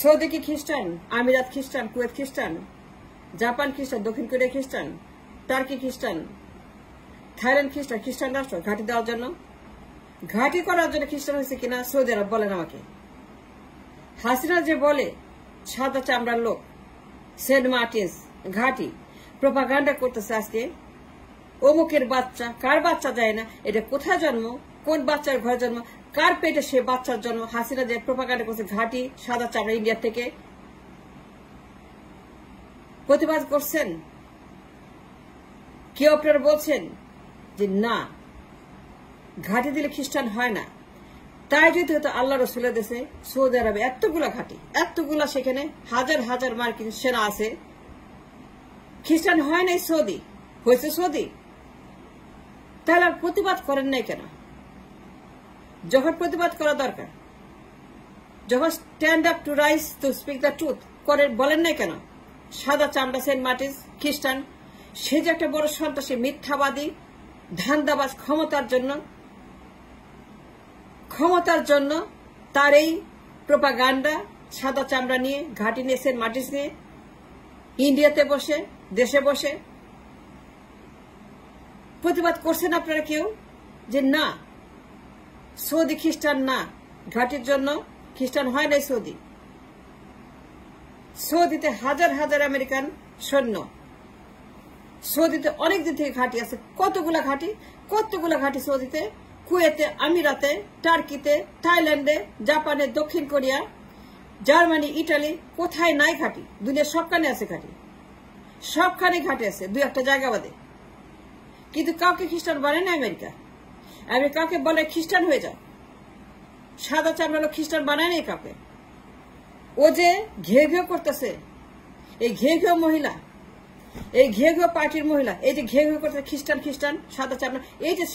Saudi কি খ্রিস্টান, আমিরাত খ্রিস্টান, কুয়েত খ্রিস্টান, জাপান খ্রিস্টান, দক্ষিণ কোরিয়া খ্রিস্টান, টার্কি খ্রিস্টান, থাইল্যান্ড খ্রিস্টান, খ্রিস্টান রাষ্ট্র ঘাঁটি দেওয়ার জন্য, ঘাঁটি করার জন্য খ্রিস্টান হয়েছে কিনা সৌদি আরব বলেন আমাকে। হাসিনা যে বলে সাদা চামড়ার লোক, সেন্ট মার্টিনস ঘাঁটি প্রোপাগান্ডা করতেছে আজকে, অমুকের বাচ্চা, কার বাচ্চা যায় না, এটা কোথায় জন্ম, কোন বাচ্চার ঘরে জন্ম, কার পেটে সে বাচ্চার জন্ম, হাসিনা যে প্রোপাগান্ডা করছে ঘাঁটি সাদা চামড়া ইন্ডিয়া থেকে, প্রতিবাদ করছেন। কেউ আপনারা বলছেন যে না ঘাঁটি দিলে খ্রিস্টান হয় না, তাই যদি হয়তো আল্লাহ রসুলের দেশে সৌদি আরবে এতগুলা ঘাঁটি, এতগুলা সেখানে হাজার হাজার মার্কিন সেনা আছে, খ্রিস্টান হয় নাই সৌদি, হয়েছে সৌদি, তাহলে আর প্রতিবাদ করেন নাই কেন? যখন প্রতিবাদ করা দরকার, যখন stand up to rice to speak the truth করেন, বলেন নাই কেন? সাদা চামড়া সেন্ট মার্টিনস খ্রিস্টান, সে যে একটা বড় সন্ত্রাসী, মিথ্যাবাদী, ধান্দাবাজ, ক্ষমতার জন্য তার এই প্রোপাগান্ডা, সাদা চামড়া নিয়ে, ঘাঁটি নিয়ে, সেন্ট মার্টিনস নিয়ে ইন্ডিয়াতে বসে, দেশে বসে প্রতিবাদ করছেন আপনারা কেউ যে না সৌদি খ্রিস্টান না, ঘাঁটির জন্য খ্রিস্টান হয় নাই সৌদি। সৌদিতে হাজার হাজার আমেরিকান সৈন্য, সৌদিতে অনেক দিন থেকে ঘাঁটি আছে, কতগুলা ঘাঁটি সৌদিতে, কুয়েতে, আমিরাতে, টার্কিতে, থাইল্যান্ডে, জাপানে, দক্ষিণ কোরিয়া, জার্মানি, ইটালি, কোথায় নাই ঘাঁটি? দুনিয়ার সবখানে আছে ঘাঁটি, সবখানে ঘাঁটি আছে, দুই একটা জায়গা বাদে। কিন্তু কাউকে খ্রিস্টান বানায় না আমেরিকা কাউকে বলে খ্রিস্টান হয়ে যাও, সাদা চামড়া খ্রিস্টান বানায় নাই কাউকে। ও যে ঘেউ ঘেউ করতেছে, এই ঘেউ ঘেউ মহিলা, এই ঘেউ ঘেউ পার্টির মহিলা, এই যে ঘেউ ঘেউ করতেছে খ্রিস্টান সাদা চামড়া, এই যে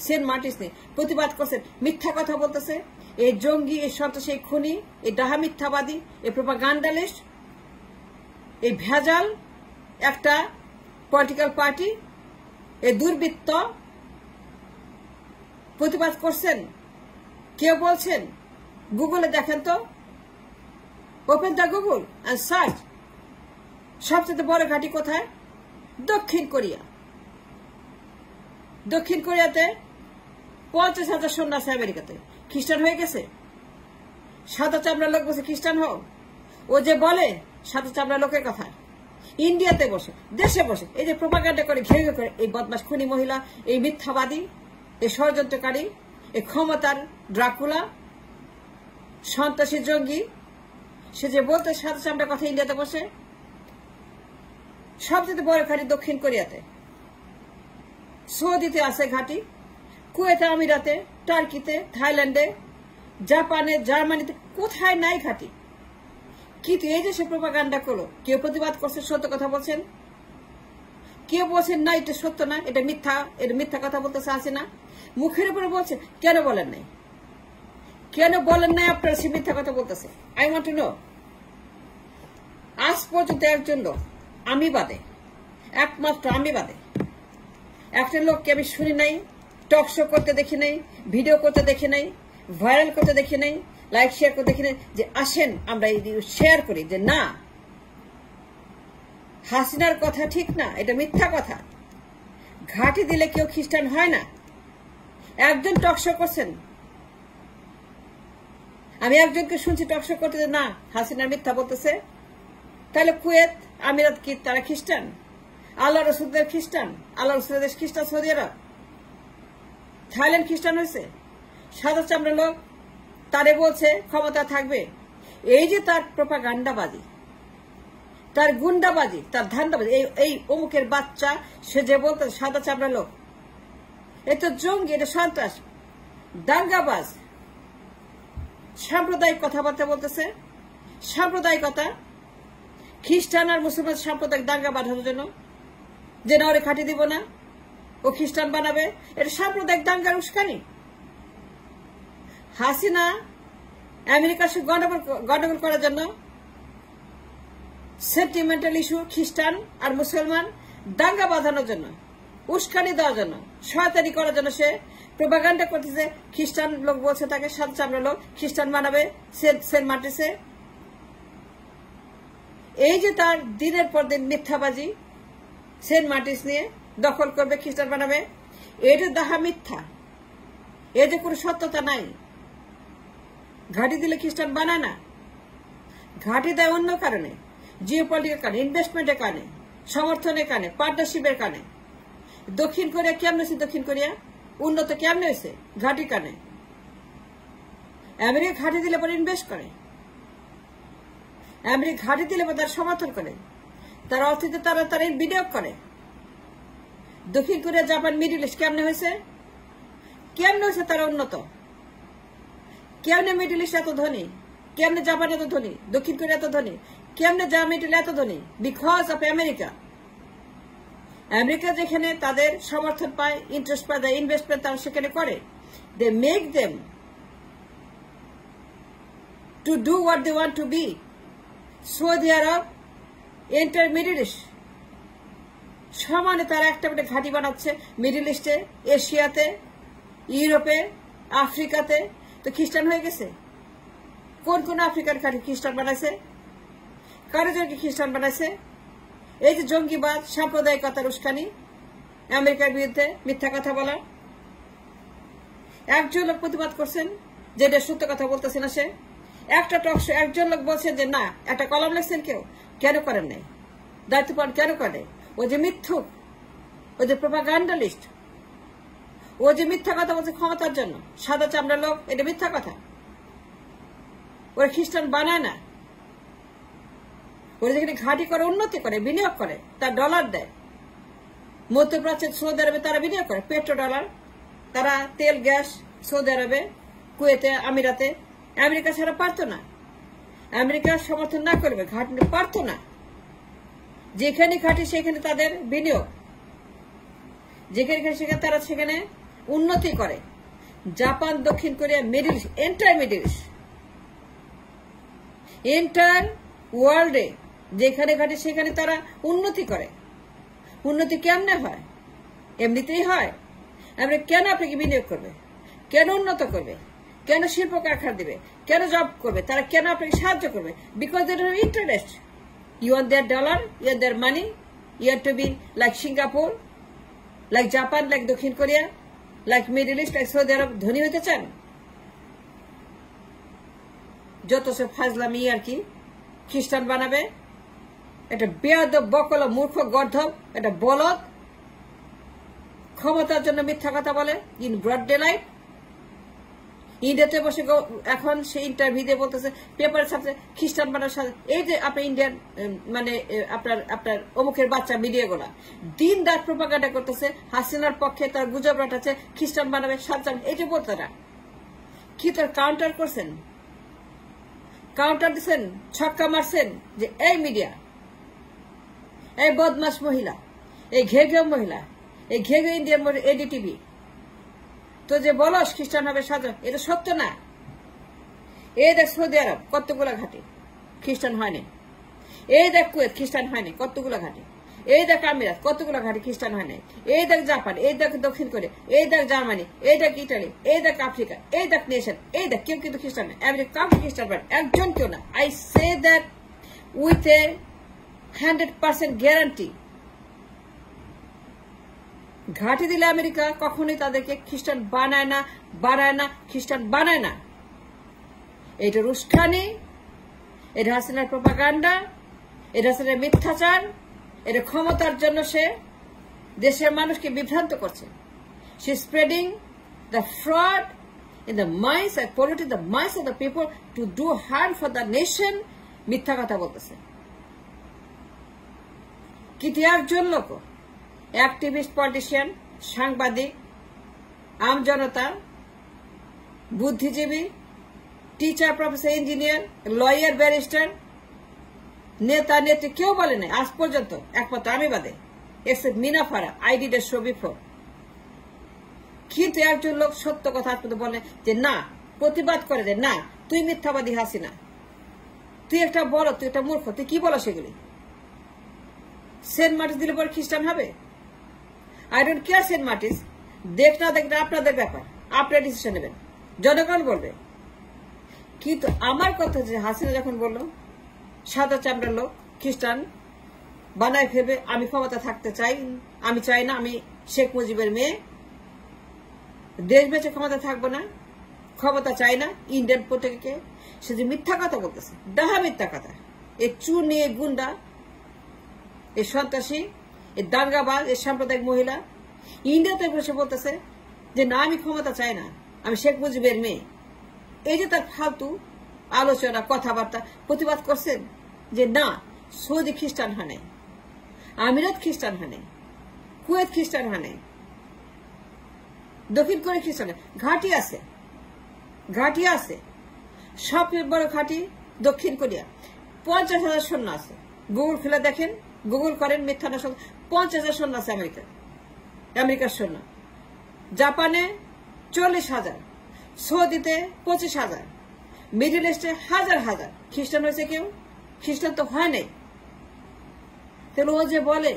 সেন্ট মার্টিনস নিয়ে প্রতিবাদ করছেন, মিথ্যা কথা বলতেছে, এই জঙ্গি, এই সন্ত্রাসী, এই খুনি, এই ডাহা মিথ্যাবাদী, এই প্রোপাগান্ডালিস্ট, এই ভেজাল একটা পলিটিক্যাল পার্টি, এই দুর্বৃত্ত প্রতিবাদ করছেন। কেউ বলছেন গুগলে দেখেন তো, open the Google and search, সবচেয়ে বড় ঘাঁটি কোথায়? দক্ষিণ কোরিয়া। দক্ষিণ কোরিয়াতে 50,000 সৈন্য আছে, আমেরিকাতে খ্রিস্টান হয়ে গেছে। সাদা চামড়া লোক বসে খ্রিস্টান হোক, ও যে বলে সাদা চামড়া লোকের কথা, ইন্ডিয়াতে বসে, দেশে বসে এই যে প্রোপাগান্ডা করে, ঘেউ করে, এই বদমাশ খুনি মহিলা, এই মিথ্যাবাদী, এই ষড়যন্ত্রকারী, এই ক্ষমতার ড্রাকুলা, সন্ত্রাসী জঙ্গি, সে যে বলতে সাদা চামড়া কথা ইন্ডিয়াতে বসে। সবচেয়ে বড় ঘাঁটি দক্ষিণ কোরিয়াতে, সৌদিতে আছে ঘাঁটি, কুয়েতে, আমিরাতে, টার্কিতে, থাইল্যান্ডে, জাপানে, জার্মানিতে, কোথায় নাই ঘাঁটি? কিন্তু এই যে সে প্রোপাগান্ডা করলো, কেউ প্রতিবাদ করছে, সত্য কথা বলছেন, কেউ বলছেন না এটা সত্য না, এটা মিথ্যা কথা বলতেছে আছে না, মুখের উপরে বলছে, কেন বলেন নাই? আপনারা সে মিথ্যা কথা বলতেছে? I want to know. আজ পর্যন্ত একজন লোক, আমি বাদে, একমাত্র আমি বাদে, একটা লোককে আমি শুনি নাই, টক শো করতে দেখি নাই, ভিডিও করতে দেখি নাই, ভাইরাল করতে দেখি নাই, লাইক শেয়ার করতে দেখি নাই, যে আসেন আমরা এই শেয়ার করি যে না হাসিনার কথা ঠিক না, এটা মিথ্যা কথা, ঘাঁটি দিলে কেউ খ্রিস্টান হয় না। একজন টক শো করছেন, আমি একজনকে শুনছি টক শো করতে যে না হাসিনার মিথ্যা বলতেছে। তাহলে কুয়েত, আমিরাত কি তারা খ্রিস্টান? আল্লাহ রসুলদের খ্রিস্টান, আল্লাহ রসুলের দেশ খ্রিস্টান, সৌদি আরব, থাইল্যান্ড খ্রিস্টান হয়েছে, সাদা চামড়া লোক, তারে বলছে ক্ষমতা থাকবে। এই যে তার প্রোপাগান্ডাবাজি, তার গুন্ডাবাজি, তার ধান্দাবাজি, এই অমুকের বাচ্চা, সে যে বলতে সাদা চামড়া লোক, এই তো জঙ্গি, এটা সন্ত্রাস, দাঙ্গাবাজ, সাম্প্রদায়িক কথাবার্তা বলতেছে, সাম্প্রদায়িকতা, খ্রিস্টান আর মুসলমান সাম্প্রদায়িক দাঙ্গা বাঁধানোর জন্য, যে না ওরে খাটি দিব না, ও খ্রিস্টান বানাবে, এটা সাম্প্রদায়িক দাঙ্গার উস্কানি। হাসিনা আমেরিকার সাথে গন্ডগোল করার জন্য, সেন্টিমেন্টাল ইস্যু, খ্রিস্টান আর মুসলমান দাঙ্গা বাঁধানোর জন্য, উস্কানি দেওয়ার জন্য, শয়তানি করার জন্য সে প্রোপাগান্ডা করতেছে। খ্রিস্টান লোক বলছে তাকে সাদা চামড়া লোক, খ্রিস্টান বানাবে সেন্ট মার্টিনসে, এই যে তার দিনের পর দিন মিথ্যাবাজি, সেন্ট মার্টিনস নিয়ে দখল করবে, খ্রিস্টান বানাবে, এটা দাহা মিথ্যা, এর যে কোনো সত্যতা নাই। ঘাঁটি দিলে খ্রিস্টান বানায় না, ঘাঁটি দেয় অন্য কারণে, জিওপলিটিক্যাল কারণে, ইনভেস্টমেন্টের কারণে, সমর্থনের কারণে, পার্টনারশিপের কারণে। দক্ষিণ কোরিয়া কেমন হয়েছে? দক্ষিণ কোরিয়া উন্নত কেমন হয়েছে? ঘাঁটির কারণে। আমেরিকা ঘাঁটি দিলে পরে ইনভেস্ট করে, আমেরিকা ঘাঁটি দিলে পরে তার সমর্থন করে, তার অর্থনীতি তারা বিনিয়োগ করে। দক্ষিণ কোরিয়া, জাপান, মিডল ইস্ট কেমনে হয়েছে? কেমনে হয়েছে তারা উন্নত? কেমনে মিডল ইস্ট এত ধনী? কেমনে জাপান এত ধনী? দক্ষিণ কোরিয়া এত ধনী? কেমনে মিডল এত ধনী? Because of America. আমেরিকা যেখানে তাদের সমর্থন পায়, ইন্টারেস্ট পায়, ইনভেস্টমেন্ট তারা সেখানে করে। They make them to do what they want to be. Saudi Arab, entire Middle East, সমানে তারা একটা ঘাঁটি বানাচ্ছে মিডল ইস্টে, এশিয়াতে, ইউরোপে, আফ্রিকাতে। তো খ্রিস্টান হয়ে গেছে। কোন কোন আফ্রিকান ঘাঁটি খ্রিস্টান বানাইছে? কারো জনকে খ্রিস্টান বানাইছে? এই যে জঙ্গিবাদ, সাম্প্রদায়িকতার উস্কানি, আমেরিকার বিরুদ্ধে মিথ্যা কথা বলা। একজন লোক প্রতিবাদ করছেন যে এটা সত্য কথা বলতেছে না সে। একটা টকশো একজন লোক বলছেন যে না, একটা কলম লিখছেন কেউ, কেন করেন নাই? দায়িত্ব পালন কেন করে? ও যে মিথ্যুক, ও যে প্রোপাগান্ডালিস্ট, ও যে মিথ্যা কথা বলছে ক্ষমতার জন্য, সাদা চামড়া লোক, এটা মিথ্যা কথা। ওরা খ্রিস্টান বানায় না, ওরা যেখানে ঘাঁটি করে, উন্নতি করে, বিনিয়োগ করে, তার ডলার দেয়। মধ্যপ্রাচ্যের সৌদি আরবে তারা বিনিয়োগ করে পেট্রো ডলার, তারা তেল গ্যাস সৌদি আরবে, কুয়েতে, আমিরাতে। আমেরিকা ছাড়া পারতো না, আমেরিকার সমর্থন না করবে ঘাঁটি পারতো না। যেখানে ঘাঁটি সেখানে তাদের বিনিয়োগ, যেখানে সেখানে তারা সেখানে উন্নতি করে। জাপান, দক্ষিণ Korea, middle east, enter Middle east, enter ওয়ার্ল্ডে যেখানে ঘাটে সেখানে তারা উন্নতি করে। উন্নতি কেমনে হয়? এমনিতেই হয়। আমরা কেন আপনাকে বিনিয়োগ করবে? কেন উন্নত করবে? কেন শিল্প কারখানা দিবে? কেন জব করবে? তারা কেন আপনাকে সাহায্য করবে? Because they don't have interest. You want their dollar, you want their money, you have to be like Singapore, like Japan, like Dakhin Korea, like Middle East, like Saudi Arab, ধনী হতে চান? যত সব ফাজলামি আর কি, খ্রিস্টান বানাবে। এটা বেয়াদব, বকল, মূর্খ, গর্ধব, এটা বলদ, ক্ষমতার জন্য মিথ্যা কথা বলে ইন ব্রড ডে লাইট। ইন্ডিয়াতে বসে এখন সে ইন্টারভিউ দিয়ে বলতেছে পেপার সাথে খ্রিস্টান বানার সাথে। এই যে আপনার ইন্ডিয়ান মানে আপনার অমুকের বাচ্চা মিডিয়া গুলা দিন রাত প্রোপাগান্ডা করতেছে, হাসিনার পক্ষে তার গুজব রাটাচ্ছে, খ্রিস্টান বানাবে, সাবধান। এই যে বলতে না, কি তার কাউন্টার করছেন, কাউন্টার দিচ্ছেন, ছক্কা মারছেন যে এই মিডিয়া, এই বদমাস মহিলা, এই ঘেঘে মহিলা, এই ঘেঘে ইন্ডিয়ান এডিটিভি, তো যে বলস খ্রিস্টান হবে সাধারণ, এটা সত্য না। এই দেখ সৌদি আরব কতগুলা ঘাটি খ্রিস্টান হয়নি, এই দেখ কুয়েত খ্রিস্টান হয়নি কতগুলা ঘাটি, এই দেখ আমিরাত কতগুলা ঘাটি খ্রিস্টান হয় নাই, এই দেখ জাপান, এই দেখ দক্ষিণ কোরিয়া, এই দেখ জার্মানি, এই দেখ ইটালি, এই দেখ আফ্রিকা, এই দেখ নেশন, এই দেখ কেউ কিন্তু খ্রিস্টান নয়। আমেরিকা কাউকে খ্রিস্টান বানায়, একজন কেউ না। I say that with a 100% guarantee. ঘাঁটি দিলে আমেরিকা কখনোই তাদেরকে খ্রিস্টান বানায় না, বানায় না, খ্রিস্টান বানায় না। এটা রুস্কানি, এটা হাসিনার প্রোপাগান্ডা, এটা হাসিনার মিথ্যাচার, এটা ক্ষমতার জন্য সে দেশের মানুষকে বিভ্রান্ত করছে। সে spreading the fraud in the minds and politics the minds of the people to do harm for the nation. মিথ্যা কথা বলতেছে। কিন্তু একজন লোক, অ্যাক্টিভিস্ট, পলিটিশিয়ান, সাংবাদিক, আম জনতা, বুদ্ধিজীবী, teacher, professor, engineer, lawyer, barrister, নেতা, নেত্রী কেউ বলে নাই আজ পর্যন্ত, একমাত্র আমি বাদে, এক্সেপ্ট মিনা ফারা। I did a show before. কিন্তু একজন লোক সত্য কথা আজ পর্যন্ত বলে যে না, প্রতিবাদ করে যে না, তুই মিথ্যাবাদী হাসিনা, তুই একটা বড়, তুই একটা মূর্খ, তুই কি বলো সেগুলি? সেন্ট মার্টিস দিলে পরে খ্রিস্টান হবে? আই ডোন্ট কেয়ার সেন্ট মার্টিস, দেখ না দেখ না আপনাদের ব্যাপার, আপনারা ডিসিশন নেবেন, জনগণ বলবে। কিন্তু আমার কথা যে হাসিনা যখন বললো সাদা চামড়ার লোক খ্রিস্টান বানায় ফেলবে। আমি ক্ষমতা থাকতে চাই, আমি চাই না আমি শেখ মুজিবের মেয়ে, দেশ বেঁচে ক্ষমতা থাকবো না, ক্ষমতা চাই না ইন্ডিয়ান প্রত্যেকে। সে যে মিথ্যা কথা বলতেছে, ডাহা মিথ্যা কথা। এই চুর নিয়ে গুন্ডা, এই সন্ত্রাসী, এই দাঙ্গাবাজ, এই সাম্প্রদায়িক মহিলা ইন্ডিয়াতে বসে বলতেছে যে না আমি ক্ষমতা চাই না, আমি শেখ মুজিবের মেয়ে। এই যে তার ফালতু আলোচনা কথাবার্তা, প্রতিবাদ করছেন যে না সৌদি খ্রিস্টান হয় নাই, আমিরাত খ্রিস্টান হয় নাই, কুয়েত খ্রিস্টান হয় নাই, দক্ষিণ কোরিয়া খ্রিস্টান ঘাঁটি আছে, ঘাঁটি আছে। সবচেয়ে বড় ঘাঁটি দক্ষিণ কোরিয়া, 50,000 সৈন্য আছে। গুগল খুলে দেখেন, গুগল করেন, মিথ্যা না, 50,000 সৈন্য আছে আমেরিকার সৈন্য। জাপানে 40,000, সৌদিতে 25,000, মিডল ইস্টে হাজার হাজার। খ্রিস্টান হয়েছে কেউ? খ্রিস্টান তো হয় নাই। তাহলে ও যে বলে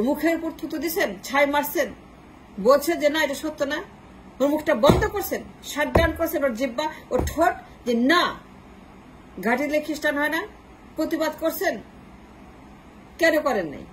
মুখের উপর থুতু দিচ্ছেন, ছাই মারছেন, বলছে যে না এটা সত্য না, ওর মুখটা বন্ধ করছেন, শাটডাউন করছেন ওর জিহ্বা, ওর ঠোঁট, যে না ঘাঁটি দিলে খ্রিস্টান হয় না, প্রতিবাদ করছেন, কেন করেন নাই?